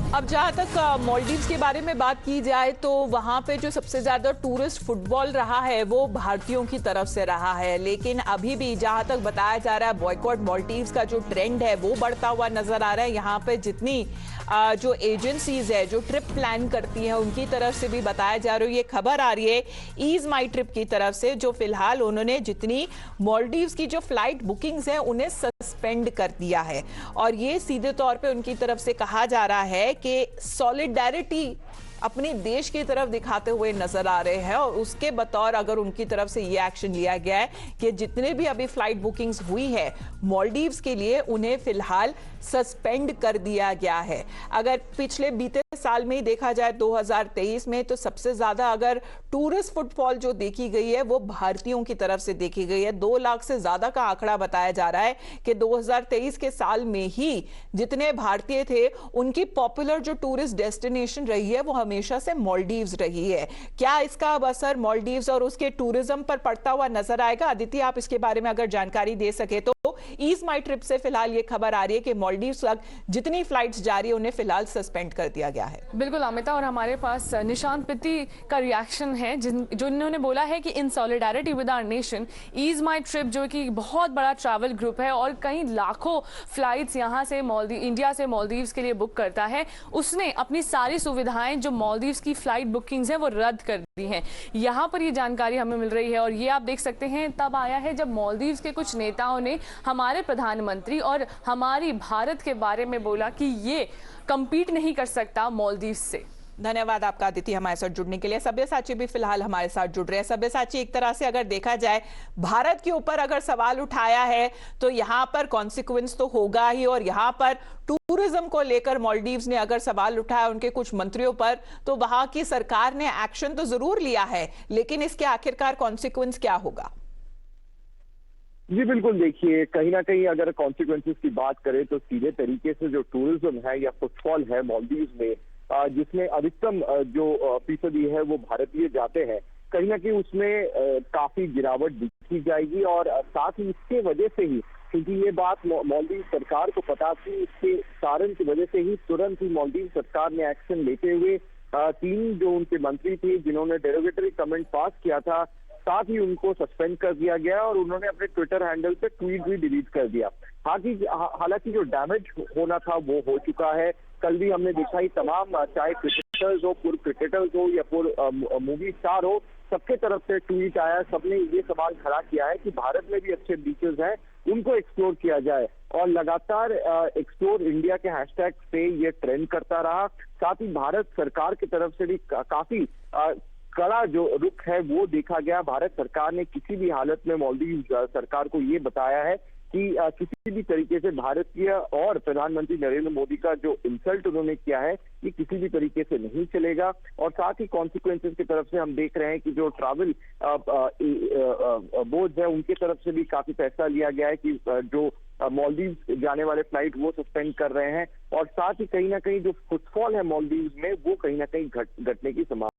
अब जहां तक मालदीव्स के बारे में बात की जाए तो वहां पे जो सबसे ज्यादा टूरिस्ट फुटबॉल रहा है वो भारतीयों की तरफ से रहा है, लेकिन अभी भी जहां तक बताया जा रहा है बॉयकॉट मालदीव्स का जो ट्रेंड है वो बढ़ता हुआ नजर आ रहा है। यहाँ पे जितनी जो एजेंसीज है जो ट्रिप प्लान करती हैं उनकी तरफ से भी बताया जा रहा है, ये खबर आ रही है ईज माई ट्रिप की तरफ से, जो फिलहाल उन्होंने जितनी मालदीव्स की जो फ्लाइट बुकिंग्स हैं उन्हें सस्पेंड कर दिया है। और ये सीधे तौर पे उनकी तरफ से कहा जा रहा है कि सॉलिडेरिटी अपने देश की तरफ दिखाते हुए नजर आ रहे हैं, और उसके बतौर अगर उनकी तरफ से ये एक्शन लिया गया है कि जितने भी अभी फ्लाइट बुकिंग्स हुई है मालदीव्स के लिए उन्हें फिलहाल सस्पेंड कर दिया गया है। अगर पिछले बीते साल में ही देखा जाए 2023 में, तो सबसे ज्यादा अगर टूरिस्ट फुटफॉल जो देखी गई है वो भारतीयों की तरफ से देखी गई है। 2 लाख से ज्यादा का आंकड़ा बताया जा रहा है कि 2023 के साल में ही जितने भारतीय थे उनकी पॉपुलर जो टूरिस्ट डेस्टिनेशन रही है वो हमेशा से मालदीव्स रही है। क्या इसका अब असर मालदीव्स और उसके टूरिज्म पर पड़ता हुआ नजर आएगा? अदिति, आप इसके बारे में अगर जानकारी दे सके तो। ईज माई ट्रिप से फिलहाल ये खबर आ रही है कि मालदीव्स तक जितनी फ्लाइट्स जा रही है उन्हें फिलहाल सस्पेंड कर दिया गया है। बिल्कुल अमिता, और हमारे पास निशांत पित्ती का रिएक्शन है जिन्होंने बोला है कि in solidarity with our nation is my trip, जो कि बहुत बड़ा ट्रैवल ग्रुप है और कई लाखों फ्लाइट्स यहाँ से इंडिया से मालदीव्स के लिए बुक करता है, उसने अपनी सारी सुविधाएं जो मालदीव्स की फ्लाइट बुकिंग्स हैं वो रद्द कर दी हैं। यहाँ पर ये जानकारी हमें मिल रही है और ये आप देख सकते हैं तब आया है जब मालदीव्स के कुछ नेताओं ने हमारे प्रधानमंत्री और हमारी भारत के बारे में बोला कि ये कंपीट नहीं कर सकता मालदीव्स से। धन्यवाद आपका अदिति हमारे साथ जुड़ने के लिए। सब्यसाची भी फिलहाल हमारे साथ जुड़ रहे हैं। सब्यसाची, एक तरह से अगर देखा जाए भारत के ऊपर अगर सवाल उठाया है तो यहां पर कॉन्सिक्वेंस तो होगा ही, और यहां पर टूरिज्म को लेकर मालदीव्स ने अगर सवाल उठाया उनके कुछ मंत्रियों पर, तो वहां की सरकार ने एक्शन तो जरूर लिया है, लेकिन इसके आखिरकार कॉन्सिक्वेंस क्या होगा? जी बिल्कुल, देखिए कहीं ना कहीं अगर कॉन्सिक्वेंसेस की बात करें तो सीधे तरीके से जो टूरिज्म है या फुटफॉल है मालदीव्स में, जिसमें अधिकतम जो फीसदी है वो भारतीय जाते हैं, कहीं ना कहीं उसमें काफी गिरावट दिखी जाएगी। और साथ ही इसके वजह से ही, क्योंकि ये बात मालदीव सरकार को पता थी, इसके कारण की वजह से ही तुरंत ही मालदीव सरकार ने एक्शन लेते हुए 3 जो उनके मंत्री थे जिन्होंने डेरोगेटरी कमेंट पास किया था, साथ ही उनको सस्पेंड कर दिया गया और उन्होंने अपने ट्विटर हैंडल पे ट्वीट भी डिलीट कर दिया। हालांकि जो डैमेज होना था वो हो चुका है। कल भी हमने देखा ही तमाम, चाहे क्रिकेटर्स हो, पूर्व क्रिकेटर्स हो या पूर्व मूवी स्टार हो, सबके तरफ से ट्वीट आया। सबने ये सवाल खड़ा किया है कि भारत में भी अच्छे बीचेस हैं, उनको एक्सप्लोर किया जाए। और लगातार एक्सप्लोर इंडिया के हैशटैग से ये ट्रेंड करता रहा। साथ ही भारत सरकार की तरफ से भी काफी कड़ा जो रुख है वो देखा गया। भारत सरकार ने किसी भी हालत में मालदीव सरकार को ये बताया है कि किसी भी तरीके से भारतीय और प्रधानमंत्री नरेंद्र मोदी का जो इंसल्ट उन्होंने किया है ये किसी भी तरीके से नहीं चलेगा। और साथ ही कॉन्सिक्वेंसेस की तरफ से हम देख रहे हैं कि जो ट्रैवल बोर्ड है उनकी तरफ से भी काफी फैसला लिया गया है कि जो मालदीव जाने वाले फ्लाइट वो सस्पेंड कर रहे हैं। और साथ ही कहीं ना कहीं जो फुटफॉल है मालदीव में वो कहीं ना कहीं घटने की संभावना